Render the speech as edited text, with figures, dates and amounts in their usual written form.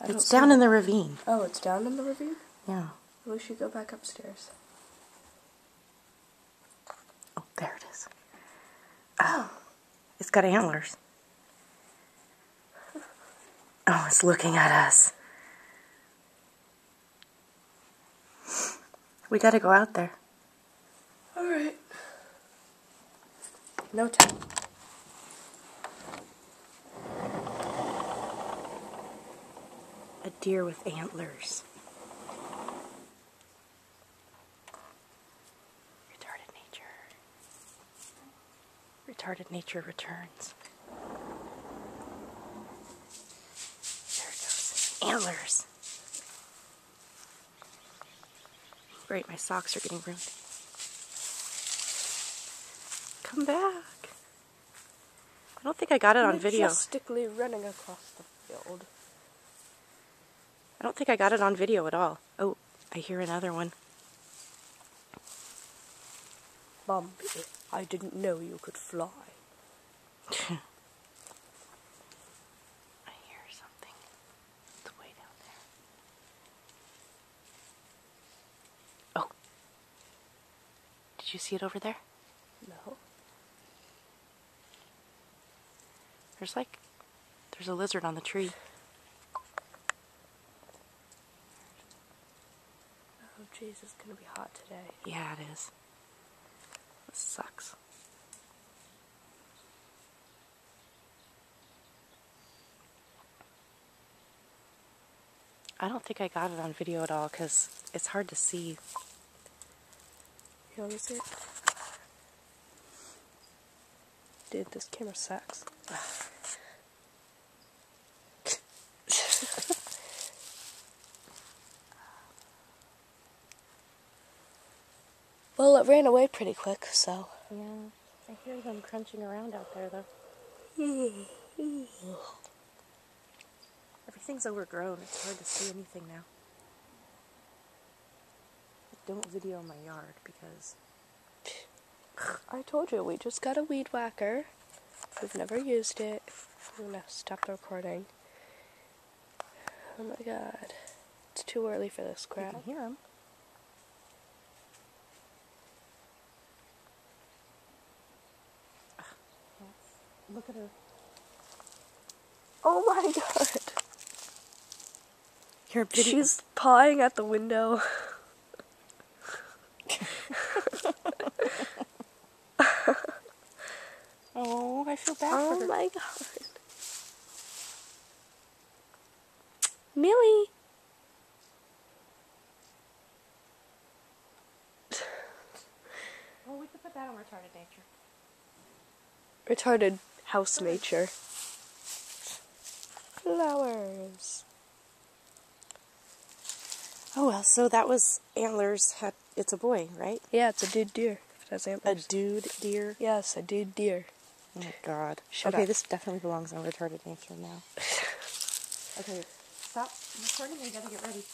It's down in the ravine. Oh, it's down in the ravine? Yeah. We should go back upstairs. Oh, there it is. Oh, it's got antlers. Oh, it's looking at us. We gotta go out there. Alright. No time. A deer with antlers. Retarded nature. Retarded nature returns. There it goes. Antlers. Great, my socks are getting ruined. Come back. I don't think I got it on video. Majestically running across the field. I don't think I got it on video at all. Oh, I hear another one. Bumpy, I didn't know you could fly. I hear something. It's way down there. Oh. Did you see it over there? No. There's a lizard on the tree. Oh, jeez, it's gonna be hot today. Yeah, it is. This sucks. I don't think I got it on video at all because it's hard to see. You want to see it? Dude, this camera sucks. Well, it ran away pretty quick, so. Yeah, I hear them crunching around out there, though. Everything's overgrown. It's hard to see anything now. Don't video my yard because... I told you, we just got a weed whacker. We've never used it. I'm gonna stop the recording. Oh my god. It's too early for this crap. You can hear them. Look at her. Oh my god. Here, She's pawing at the window. Oh, I feel bad for her. Oh my god. Millie. Oh, we could put that on retarded nature. Retarded house nature. Flowers. Oh well, so that was antlers. It's a boy, right? Yeah, it's a dude deer. If it has A antlers. dude deer. Yes, a dude deer. Oh my god. Shut okay, up. this definitely belongs on retarded nature now. Okay, stop recording. We gotta get ready.